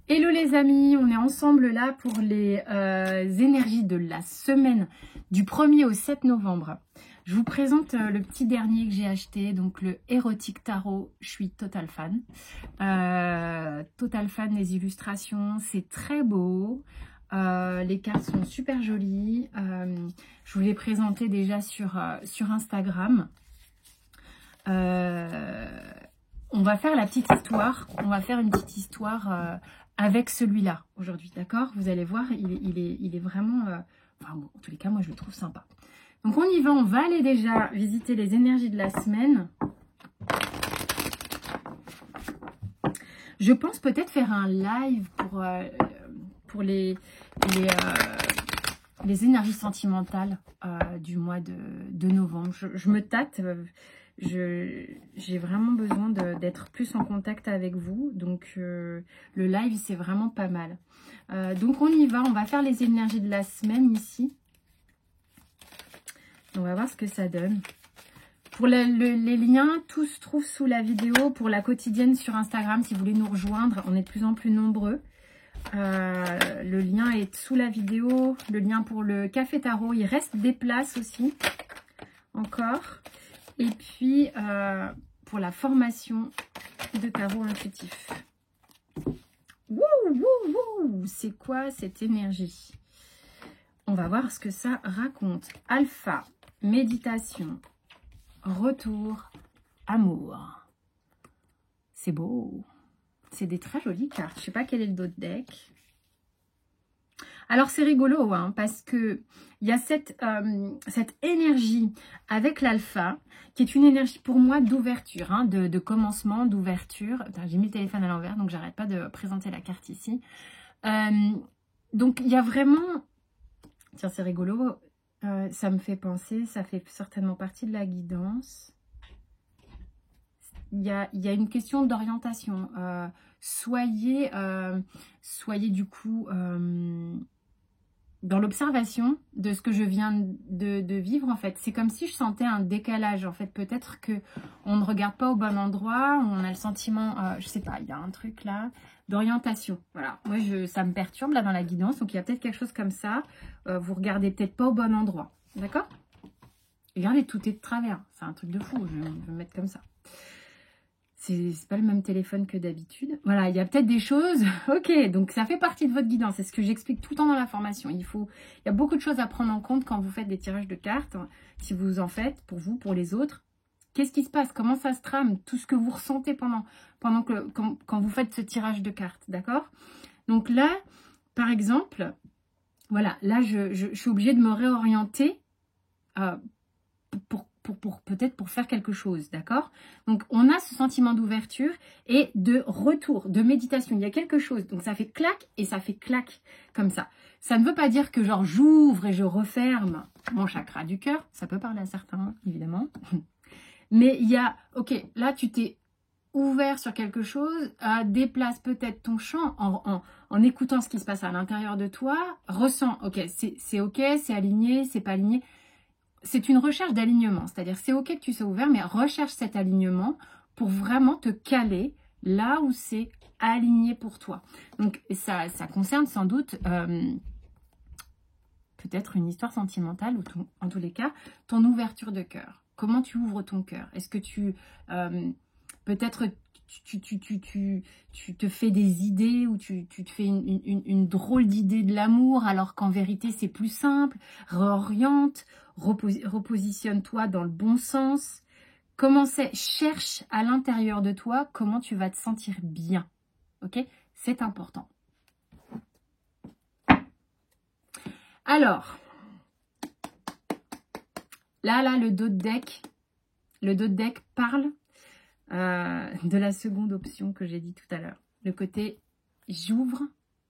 Hello les amis, on est ensemble là pour les énergies de la semaine du 1er au 7 novembre. Je vous présente le petit dernier que j'ai acheté, donc le Erotic Tarot. Je suis total fan. Total fan des illustrations, c'est très beau. Les cartes sont super jolies. Je vous l'ai présenté déjà sur Instagram. On va faire la petite histoire. On va faire une petite histoire avec celui-là aujourd'hui, d'accord? Vous allez voir, il est vraiment... enfin bon, en tous les cas, moi je le trouve sympa. Donc on y va, on va aller déjà visiter les énergies de la semaine. Je pense peut-être faire un live pour les énergies sentimentales du mois de novembre. Je me tâte, j'ai vraiment besoin d'être plus en contact avec vous. Donc le live, c'est vraiment pas mal. Donc on y va, on va faire les énergies de la semaine ici. On va voir ce que ça donne. Pour les liens, tout se trouve sous la vidéo. Pour la quotidienne sur Instagram, si vous voulez nous rejoindre, on est de plus en plus nombreux. Le lien est sous la vidéo. Le lien pour le café tarot, il reste des places aussi. Encore. Et puis, pour la formation de tarot intuitif. Wouh, wouh, wouh, c'est quoi cette énergie? On va voir ce que ça raconte. Alpha, méditation, retour, amour. C'est beau. C'est des très jolies cartes. Je ne sais pas quel est le dos de deck. Alors c'est rigolo hein, parce que il y a cette énergie avec l'alpha qui est une énergie pour moi d'ouverture, hein, de commencement, d'ouverture. J'ai mis le téléphone à l'envers donc j'arrête pas de présenter la carte ici. Donc il y a vraiment, tiens c'est rigolo, ça me fait penser, ça fait certainement partie de la guidance. Il y a une question d'orientation. Soyez du coup dans l'observation de ce que je viens de vivre en fait. C'est comme si je sentais un décalage en fait. Peut-être que on ne regarde pas au bon endroit, on a le sentiment, je sais pas, il y a un truc là d'orientation. Voilà, moi ça me perturbe là dans la guidance, donc il y a peut-être quelque chose comme ça. Vous regardez peut-être pas au bon endroit, d'accord? Regardez, tout est de travers, c'est un truc de fou. Je vais me mettre comme ça. C'est pas le même téléphone que d'habitude. Voilà, il y a peut-être des choses. Ok, donc ça fait partie de votre guidance. C'est ce que j'explique tout le temps dans la formation. Il y a beaucoup de choses à prendre en compte quand vous faites des tirages de cartes. Si vous en faites, pour vous, pour les autres. Qu'est-ce qui se passe? Comment ça se trame? Tout ce que vous ressentez quand vous faites ce tirage de cartes, d'accord? Donc là, par exemple, voilà, là, je suis obligée de me réorienter peut-être pour faire quelque chose, d'accord? Donc, on a ce sentiment d'ouverture et de retour, de méditation. Il y a quelque chose. Donc, ça fait clac et ça fait clac comme ça. Ça ne veut pas dire que genre j'ouvre et je referme mon chakra du cœur. Ça peut parler à certains, évidemment. Mais il y a, ok, là, tu t'es ouvert sur quelque chose, déplace peut-être ton champ en écoutant ce qui se passe à l'intérieur de toi. Ressens, ok, c'est ok, c'est aligné, c'est pas aligné. C'est une recherche d'alignement, c'est-à-dire c'est ok que tu sois ouvert, mais recherche cet alignement pour vraiment te caler là où c'est aligné pour toi. Donc ça concerne sans doute peut-être une histoire sentimentale ou en tous les cas ton ouverture de cœur. Comment tu ouvres ton cœur? Est-ce que tu peut-être tu te fais des idées ou tu te fais une drôle d'idée de l'amour alors qu'en vérité c'est plus simple? Réoriente, repositionne-toi dans le bon sens. Cherche à l'intérieur de toi comment tu vas te sentir bien. Ok? C'est important. Alors, là, le dos de deck parle de la seconde option que j'ai dit tout à l'heure. Le côté j'ouvre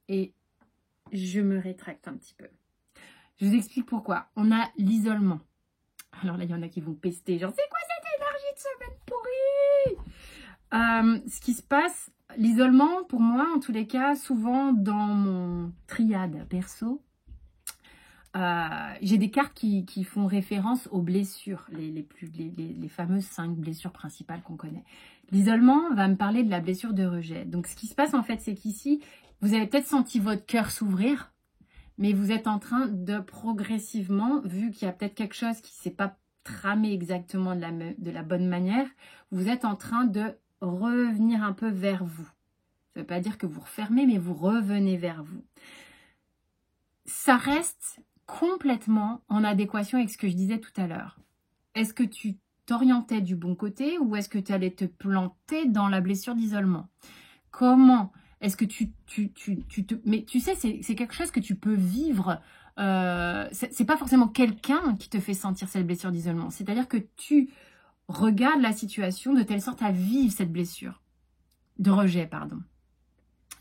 et je me rétracte un petit peu. Je vous explique pourquoi. On a l'isolement. Alors là, il y en a qui vont pester. Genre, c'est quoi cette énergie de semaine pourrie? Ce qui se passe, l'isolement, pour moi, en tous les cas, souvent dans mon triade perso, j'ai des cartes qui font référence aux blessures, les fameuses 5 blessures principales qu'on connaît. L'isolement va me parler de la blessure de rejet. Donc, ce qui se passe en fait, c'est qu'ici, vous avez peut-être senti votre cœur s'ouvrir, mais vous êtes en train de progressivement, vu qu'il y a peut-être quelque chose qui ne s'est pas tramé exactement de la bonne manière, vous êtes en train de revenir un peu vers vous. Ça ne veut pas dire que vous refermez, mais vous revenez vers vous. Ça reste complètement en adéquation avec ce que je disais tout à l'heure. Est-ce que tu t'orientais du bon côté ou est-ce que tu allais te planter dans la blessure d'isolement? Comment est-ce que mais tu sais, c'est quelque chose que tu peux vivre. C'est pas forcément quelqu'un qui te fait sentir cette blessure d'isolement. C'est-à-dire que tu regardes la situation de telle sorte à vivre cette blessure de rejet, pardon.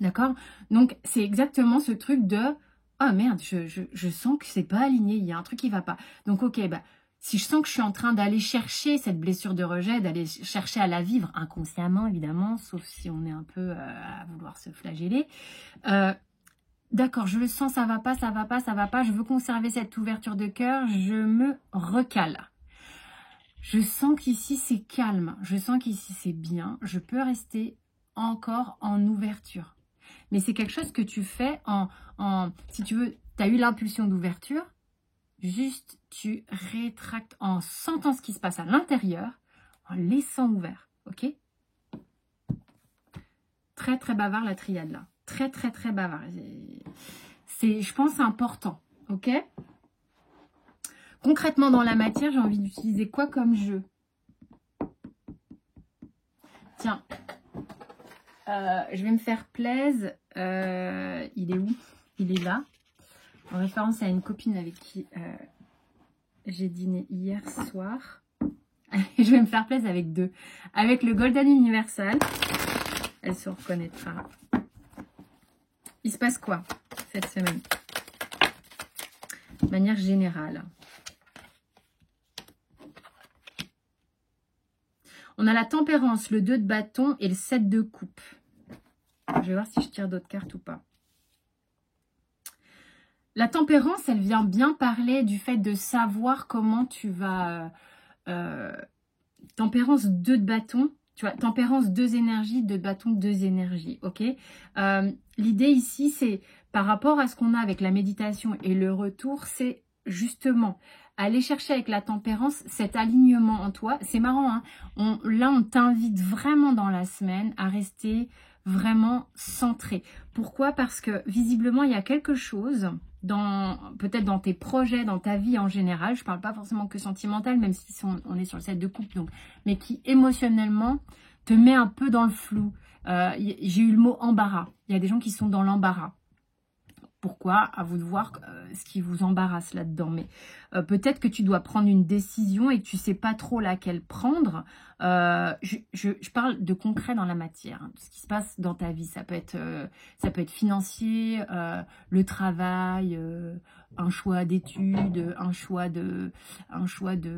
D'accord? Donc, c'est exactement ce truc de « Oh merde, je sens que c'est pas aligné, il y a un truc qui va pas. » Donc, ok, si je sens que je suis en train d'aller chercher cette blessure de rejet, d'aller chercher à la vivre inconsciemment, évidemment, sauf si on est un peu à vouloir se flageller. D'accord, je le sens, ça va pas, ça va pas, ça va pas. Je veux conserver cette ouverture de cœur, je me recale. Je sens qu'ici, c'est calme. Je sens qu'ici, c'est bien. Je peux rester encore en ouverture. Mais c'est quelque chose que tu fais si tu veux, tu as eu l'impulsion d'ouverture, juste tu rétractes en sentant ce qui se passe à l'intérieur, en laissant ouvert, ok? Très très bavard la triade là, très très très bavard. C'est, je pense, important, ok? Concrètement dans la matière, j'ai envie d'utiliser quoi comme jeu? Tiens, je vais me faire plaisir. Il est où? Il est là. En référence à une copine avec qui j'ai dîné hier soir. Je vais me faire plaisir avec deux. Avec le Golden Universal. Elle se reconnaîtra. Il se passe quoi cette semaine? De manière générale. On a la tempérance, le 2 de bâton et le 7 de coupe. Je vais voir si je tire d'autres cartes ou pas. La tempérance, elle vient bien parler du fait de savoir comment tu vas... tempérance, 2 de bâton. Tu vois, tempérance, 2 énergies, 2 de bâton, 2 énergies. Ok. L'idée ici, c'est par rapport à ce qu'on a avec la méditation et le retour, c'est justement aller chercher avec la tempérance cet alignement en toi. C'est marrant, hein. Là, on t'invite vraiment dans la semaine à rester vraiment centré. Pourquoi? Parce que visiblement, il y a quelque chose... peut-être dans tes projets, dans ta vie en général, je ne parle pas forcément que sentimental, même si on est sur le 7 de coupe, donc, mais qui émotionnellement te met un peu dans le flou. J'ai eu le mot embarras. Il y a des gens qui sont dans l'embarras. Pourquoi? À vous de voir ce qui vous embarrasse là-dedans. Mais peut-être que tu dois prendre une décision et que tu ne sais pas trop laquelle prendre. Je parle de concret dans la matière. Hein, ce qui se passe dans ta vie. Ça peut être financier, le travail, un choix d'études, un choix de,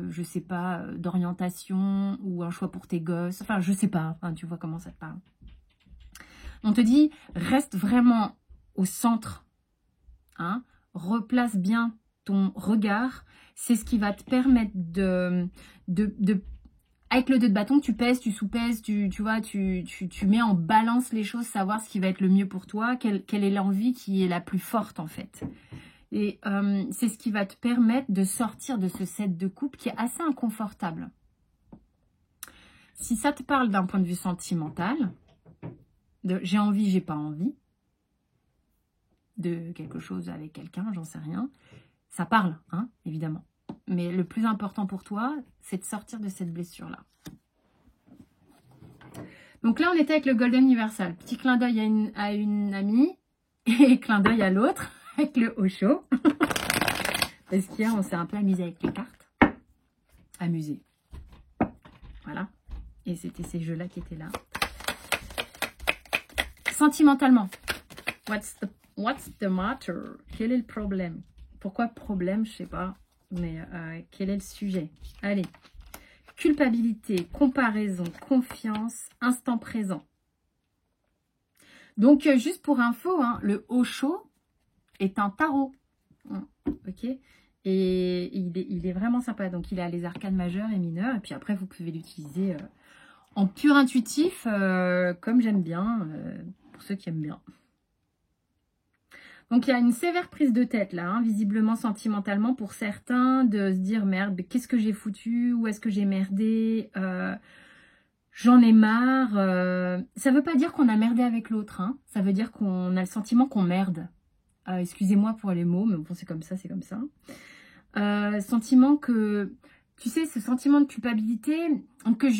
je sais pas, d'orientation ou un choix pour tes gosses. Enfin, je sais pas. Hein, tu vois comment ça te parle. On te dit, reste vraiment au centre. Hein, replace bien ton regard, c'est ce qui va te permettre avec le 2 de bâton, tu pèses, tu sous-pèses, tu vois, tu mets en balance les choses, savoir ce qui va être le mieux pour toi, quelle est l'envie qui est la plus forte en fait. Et c'est ce qui va te permettre de sortir de ce 7 de coupe qui est assez inconfortable. Si ça te parle d'un point de vue sentimental, de j'ai envie, j'ai pas envie, de quelque chose avec quelqu'un, j'en sais rien. Ça parle, hein, évidemment. Mais le plus important pour toi, c'est de sortir de cette blessure-là. Donc là, on était avec le Golden Universal. Petit clin d'œil à une amie et clin d'œil à l'autre avec le Osho. Parce qu'hier, on s'est un peu amusé avec les cartes. Amusé. Voilà. Et c'était ces jeux-là qui étaient là. Sentimentalement. What's the matter? Quel est le problème? Pourquoi problème? Je sais pas. Mais quel est le sujet? Allez. Culpabilité, comparaison, confiance, instant présent. Donc, juste pour info, hein, le Osho est un tarot. Ok? Et il est vraiment sympa. Donc, il a les arcanes majeures et mineures. Et puis après, vous pouvez l'utiliser en pur intuitif, comme j'aime bien, pour ceux qui aiment bien. Donc, il y a une sévère prise de tête, là, hein, visiblement, sentimentalement, pour certains, de se dire, merde, qu'est-ce que j'ai foutu? Où est-ce que j'ai merdé? J'en ai marre. Ça veut pas dire qu'on a merdé avec l'autre, hein. Ça veut dire qu'on a le sentiment qu'on merde. Excusez-moi pour les mots, mais bon, c'est comme ça, c'est comme ça. Sentiment que, tu sais, ce sentiment de culpabilité que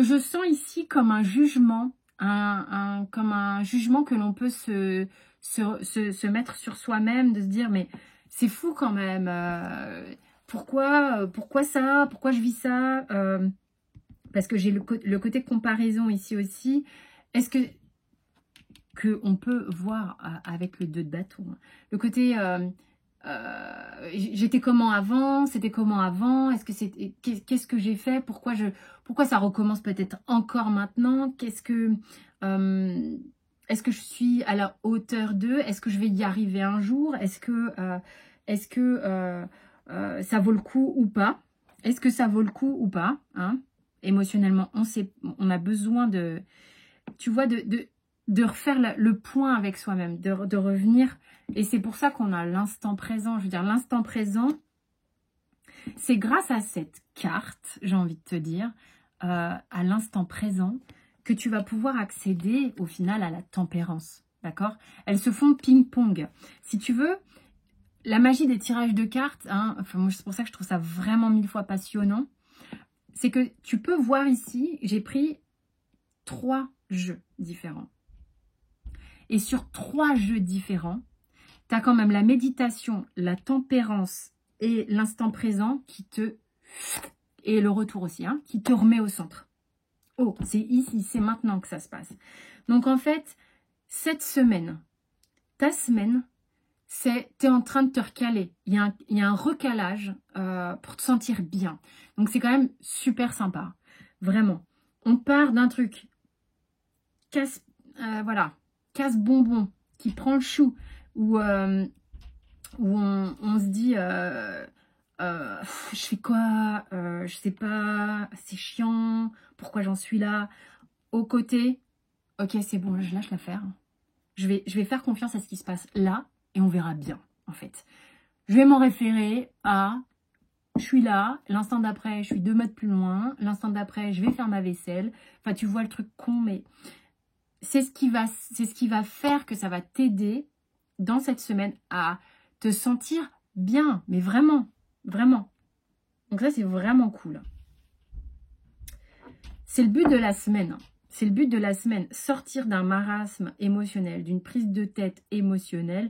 je sens ici comme un jugement, comme un jugement que l'on peut se mettre sur soi-même, de se dire, mais c'est fou quand même, pourquoi ça, pourquoi je vis ça, parce que j'ai le côté comparaison ici aussi. Est-ce que on peut voir avec le 2 de bâton, hein, le côté j'étais comment avant, c'était comment avant, qu'est-ce que j'ai fait, pourquoi ça recommence peut-être encore maintenant, est-ce que je suis à la hauteur d'eux, est-ce que je vais y arriver un jour, est-ce que ça vaut le coup ou pas, est-ce que ça vaut le coup ou pas, hein? Émotionnellement, on a besoin de, tu vois, de refaire le point avec soi-même, de revenir. Et c'est pour ça qu'on a l'instant présent. Je veux dire, l'instant présent, c'est grâce à cette carte, j'ai envie de te dire, à l'instant présent, que tu vas pouvoir accéder au final à la tempérance. D'accord? Elles se font ping-pong. Si tu veux, la magie des tirages de cartes, hein, enfin, moi, c'est pour ça que je trouve ça vraiment 1000 fois passionnant, c'est que tu peux voir ici, j'ai pris 3 jeux différents. Et sur 3 jeux différents, tu as quand même la méditation, la tempérance et l'instant présent et le retour aussi, hein, qui te remet au centre. Oh, c'est ici, c'est maintenant que ça se passe. Donc en fait, cette semaine, ta semaine, tu es en train de te recaler. Il y a un recalage pour te sentir bien. Donc c'est quand même super sympa. Vraiment. On part d'un truc casse-bonbon qui prend le chou, où on se dit je fais quoi, je sais pas, c'est chiant, pourquoi j'en suis là, au côté, ok, c'est bon, je lâche l'affaire, je vais faire confiance à ce qui se passe là et on verra bien, en fait. Je vais m'en référer à, je suis là, l'instant d'après je suis 2 mètres plus loin, l'instant d'après je vais faire ma vaisselle. Enfin, tu vois le truc con, mais c'est ce qui va faire que ça va t'aider dans cette semaine à te sentir bien, mais vraiment, vraiment. Donc ça, c'est vraiment cool. C'est le but de la semaine. C'est le but de la semaine. Sortir d'un marasme émotionnel, d'une prise de tête émotionnelle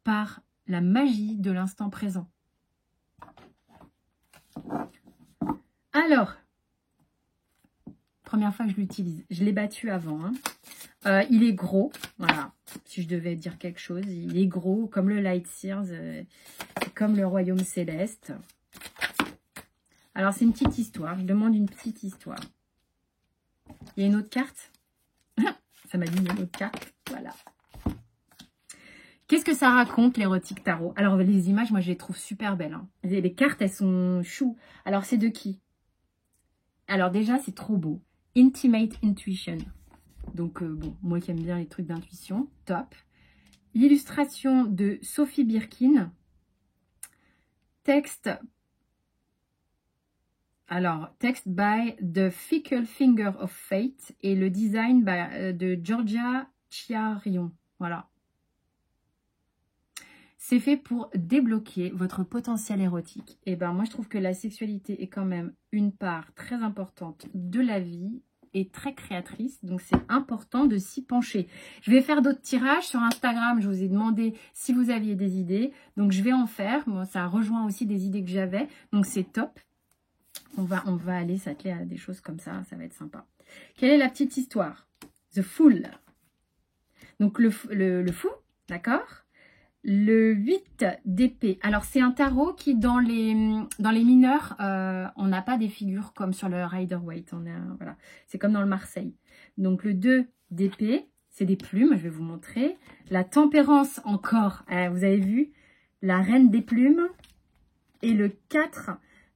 par la magie de l'instant présent. Alors, première fois que je l'utilise. Je l'ai battu avant, hein. Il est gros, voilà, si je devais dire quelque chose, il est gros, comme le Light Sears, comme le Royaume Céleste. Alors, c'est une petite histoire, je demande une petite histoire. Il y a une autre carte. Ça m'a dit il y a une autre carte, voilà. Qu'est-ce que ça raconte, l'érotique tarot? Alors, les images, moi, je les trouve super belles, hein. Les cartes, elles sont chou. Alors, c'est de qui? Alors, déjà, c'est trop beau. Intimate Intuition. Donc, bon, moi qui aime bien les trucs d'intuition, top. L'illustration de Sophie Birkin. Texte by The Fickle Finger of Fate. Et le design de Georgia Chiarion. Voilà. C'est fait pour débloquer votre potentiel érotique. Et ben, moi, je trouve que la sexualité est quand même une part très importante de la vie et très créatrice, donc c'est important de s'y pencher. Je vais faire d'autres tirages sur Instagram, je vous ai demandé si vous aviez des idées, donc je vais en faire. Bon, ça rejoint aussi des idées que j'avais, donc c'est top. On va aller s'atteler à des choses comme ça, ça va être sympa. Quelle est la petite histoire? The Fool. Donc le fou, d'accord? Le 8 d'épée. Alors, c'est un tarot qui, dans les mineurs, on n'a pas des figures comme sur le Rider-Waite. Voilà. C'est comme dans le Marseille. Donc, le 2 d'épée, c'est des plumes. Je vais vous montrer. La tempérance, encore. Vous avez vu? La reine des plumes. Et le 4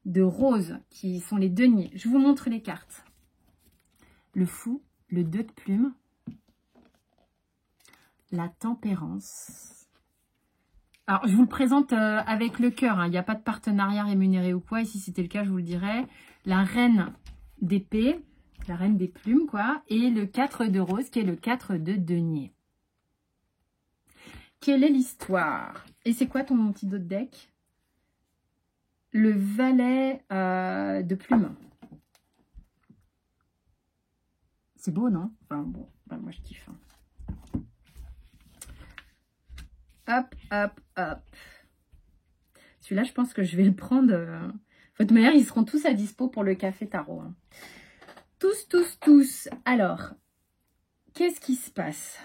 de rose, qui sont les deniers. Je vous montre les cartes. le fou, le 2 de plume, la tempérance. Alors, je vous le présente avec le cœur, hein. Il n'y a pas de partenariat rémunéré ou quoi. Et si c'était le cas, je vous le dirais. La reine d'épée, la reine des plumes, quoi. Et le 4 de rose, qui est le 4 de denier. Quelle est l'histoire? Et c'est quoi ton petit dos de deck? Le valet de plumes. C'est beau, non? Enfin, bon, bah, moi je kiffe. Hein. Hop, hop, hop. Celui-là, je pense que je vais le prendre. De toute manière, ils seront tous à dispo pour le café tarot. Hein. Tous, tous, tous. Alors, qu'est-ce qui se passe?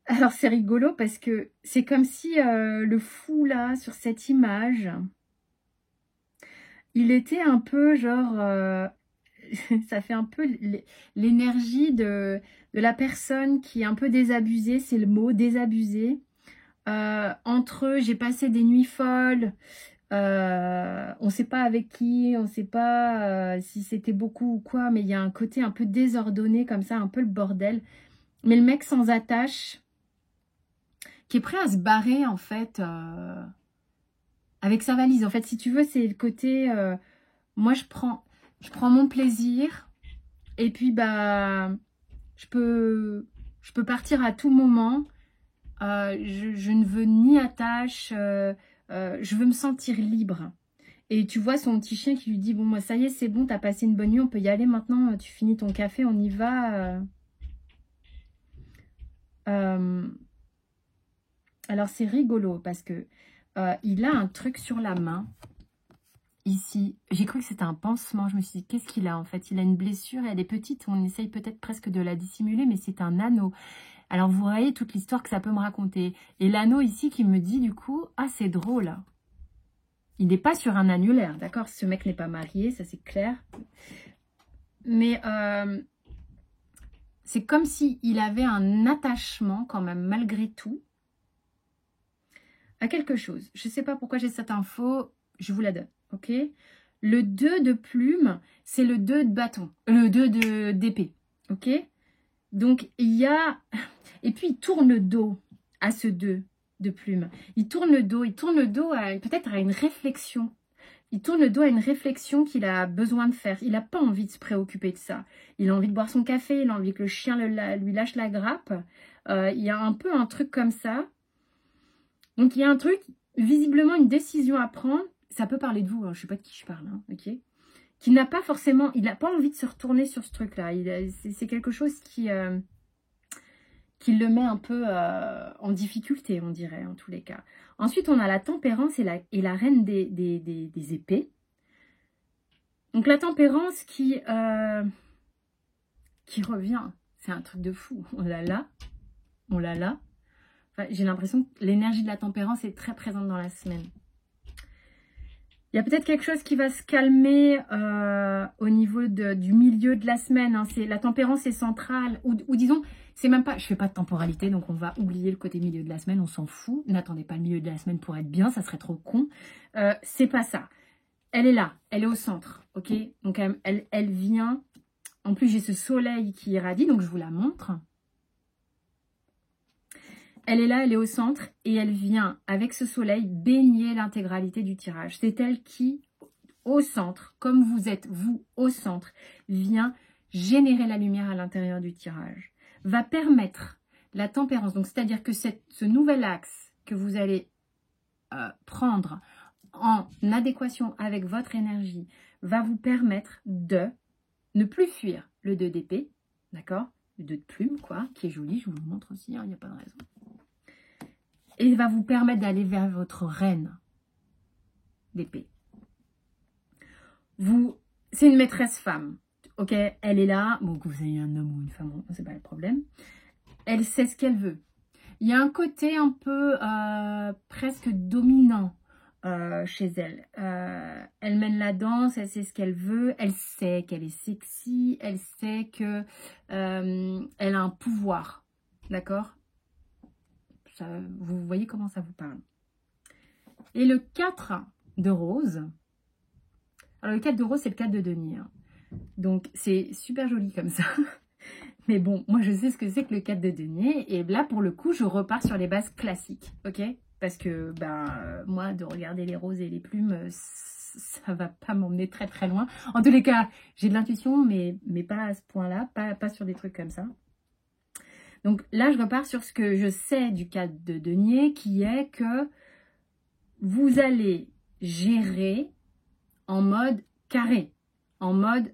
Alors, c'est rigolo parce que c'est comme si le fou, là, sur cette image, il était un peu genre... ça fait un peu l'énergie de la personne qui est un peu désabusée, c'est le mot, désabusée. Entre eux, j'ai passé des nuits folles, on ne sait pas avec qui, on ne sait pas si c'était beaucoup ou quoi, mais il y a un côté un peu désordonné comme ça, un peu le bordel. Mais le mec sans attache, qui est prêt à se barrer en fait, avec sa valise. En fait, si tu veux, c'est le côté, moi je prends mon plaisir et puis bah je peux partir à tout moment. Je ne veux ni attache, je veux me sentir libre. Et tu vois son petit chien qui lui dit, bon, moi, ça y est, c'est bon, t'as passé une bonne nuit, on peut y aller maintenant, tu finis ton café, on y va. Alors, c'est rigolo parce que il a un truc sur la main, ici. J'ai cru que c'était un pansement, je me suis dit, qu'est-ce qu'il a en fait? Il a une blessure, elle est petite, on essaye peut-être presque de la dissimuler, mais c'est un anneau. Alors, vous voyez toute l'histoire que ça peut me raconter. Et l'anneau ici qui me dit du coup, ah, c'est drôle. Il n'est pas sur un annulaire, d'accord? Ce mec n'est pas marié, ça c'est clair. Mais c'est comme s'il avait un attachement quand même, malgré tout, à quelque chose. Je ne sais pas pourquoi j'ai cette info, je vous la donne, ok? Le 2 de plume, c'est le 2 de bâton, le 2 d'épée, ok? Donc, il y a... Et puis, il tourne le dos à ce 2 de plume. Il tourne le dos peut-être à une réflexion. Il tourne le dos à une réflexion qu'il a besoin de faire. Il n'a pas envie de se préoccuper de ça. Il a envie de boire son café, il a envie que le chien lui lâche la grappe. Il y a un peu un truc comme ça. Donc, il y a un truc, visiblement une décision à prendre. Ça peut parler de vous, hein, je ne sais pas de qui je parle, hein, ok? Qui n'a pas forcément, il n'a pas envie de se retourner sur ce truc-là. C'est quelque chose qui le met un peu en difficulté, on dirait, en tous les cas. Ensuite, on a la tempérance et la reine des épées. Donc, la tempérance qui revient. C'est un truc de fou. Oh là là. Oh là là. Enfin, j'ai l'impression que l'énergie de la tempérance est très présente dans la semaine. Il y a peut-être quelque chose qui va se calmer au niveau du milieu de la semaine. Hein. La tempérance est centrale. Ou disons, c'est même pas... Je fais pas de temporalité, donc on va oublier le côté milieu de la semaine. On s'en fout. N'attendez pas le milieu de la semaine pour être bien. Ça serait trop con. C'est pas ça. Elle est là. Elle est au centre. Ok? Donc elle vient... En plus, j'ai ce soleil qui irradie. Donc je vous la montre. Elle est là, elle est au centre et elle vient, avec ce soleil, baigner l'intégralité du tirage. C'est elle qui, au centre, comme vous êtes, vous, au centre, vient générer la lumière à l'intérieur du tirage. Va permettre la tempérance. Donc, c'est-à-dire que ce nouvel axe que vous allez prendre en adéquation avec votre énergie va vous permettre de ne plus fuir le 2 d'épée, d'accord? Le 2 de plume, quoi, qui est joli, je vous le montre aussi, il n'y a pas de raison. Et il va vous permettre d'aller vers votre reine d'épée. C'est une maîtresse femme, ok? Elle est là, bon, que vous ayez un homme ou une femme, c'est pas le problème. Elle sait ce qu'elle veut. Il y a un côté un peu presque dominant chez elle. Elle mène la danse, elle sait ce qu'elle veut, elle sait qu'elle est sexy, elle sait que elle a un pouvoir, d'accord? Vous voyez comment ça vous parle. Et le 4 de rose. Alors le 4 de rose, c'est le 4 de denier. Hein. Donc, c'est super joli comme ça. Mais bon, moi, je sais ce que c'est que le 4 de denier. Et là, pour le coup, je repars sur les bases classiques, ok? Parce que, moi, de regarder les roses et les plumes, ça va pas m'emmener très très loin. En tous les cas, j'ai de l'intuition, mais pas à ce point-là, pas sur des trucs comme ça. Donc là, je repars sur ce que je sais du 4 de denier, qui est que vous allez gérer en mode carré, en mode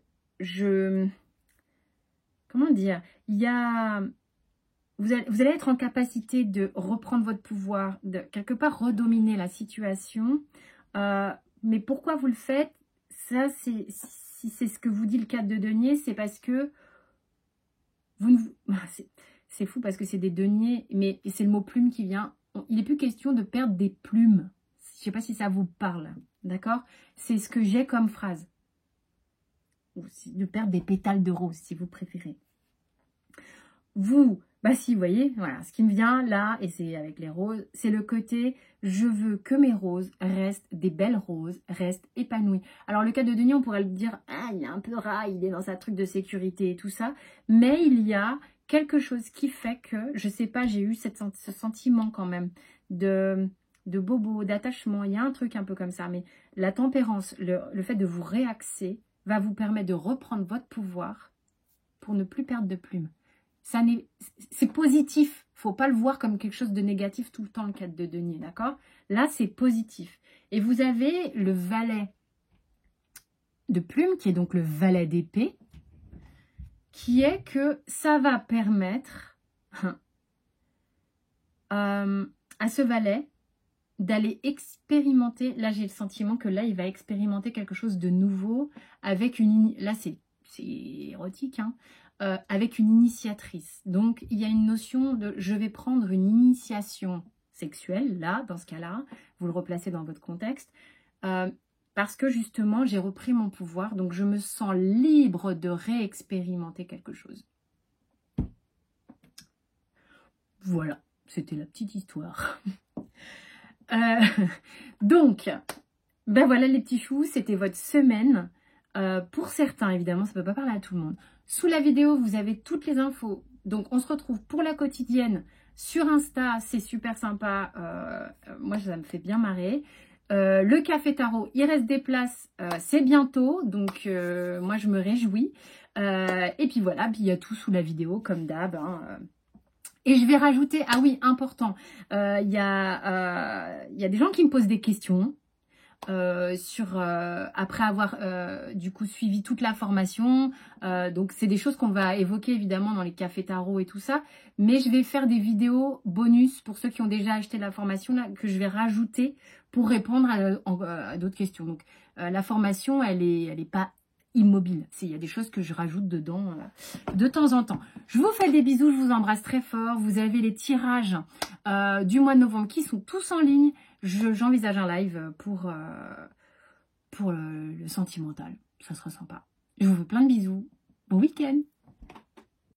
comment dire, vous allez être en capacité de reprendre votre pouvoir, de quelque part redominer la situation. Mais pourquoi vous le faites? Ça, si c'est ce que vous dit le 4 de denier, c'est parce que c'est fou parce que c'est des deniers, mais c'est le mot plume qui vient. Il n'est plus question de perdre des plumes. Je ne sais pas si ça vous parle, d'accord? C'est ce que j'ai comme phrase. Ou de perdre des pétales de rose, si vous préférez. Si, vous voyez, voilà, ce qui me vient là, et c'est avec les roses, c'est le côté, je veux que mes roses restent des belles roses, restent épanouies. Alors, le 4 de denier, on pourrait le dire, ah, il est un peu rat, il est dans sa truc de sécurité et tout ça, mais il y a quelque chose qui fait que, je sais pas, j'ai eu ce sentiment quand même de bobo, d'attachement, il y a un truc un peu comme ça, mais la tempérance, le fait de vous réaxer va vous permettre de reprendre votre pouvoir pour ne plus perdre de plumes. C'est positif, il ne faut pas le voir comme quelque chose de négatif tout le temps, le 4 de denier, d'accord? Là, c'est positif. Et vous avez le valet de plume, qui est donc le valet d'épée, qui est que ça va permettre à ce valet d'aller expérimenter. Là, j'ai le sentiment que là, il va expérimenter quelque chose de nouveau avec une... Là, c'est érotique, hein, avec une initiatrice. Donc, il y a une notion de je vais prendre une initiation sexuelle, là, dans ce cas-là, vous le replacez dans votre contexte, parce que justement, j'ai repris mon pouvoir, donc je me sens libre de réexpérimenter quelque chose. Voilà, c'était la petite histoire. Donc, voilà les petits choux, c'était votre semaine. Pour certains, évidemment, ça ne peut pas parler à tout le monde. Sous la vidéo, vous avez toutes les infos. Donc, on se retrouve pour la quotidienne sur Insta. C'est super sympa. Moi, ça me fait bien marrer. Le café tarot, il reste des places. C'est bientôt. Donc, moi, je me réjouis. Et puis voilà. Puis, il y a tout sous la vidéo, comme d'hab. Et je vais rajouter, ah oui, important, il y a des gens qui me posent des questions. Après avoir du coup suivi toute la formation, donc c'est des choses qu'on va évoquer évidemment dans les cafés tarot et tout ça, mais je vais faire des vidéos bonus pour ceux qui ont déjà acheté la formation là, que je vais rajouter pour répondre à d'autres questions. Donc la formation elle est pas immobile, il y a des choses que je rajoute dedans de temps en temps. Je vous fais des bisous, je vous embrasse très fort. Vous avez les tirages du mois de novembre qui sont tous en ligne. J'envisage un live pour le sentimental. Ça sera sympa. Je vous fais plein de bisous. Bon week-end.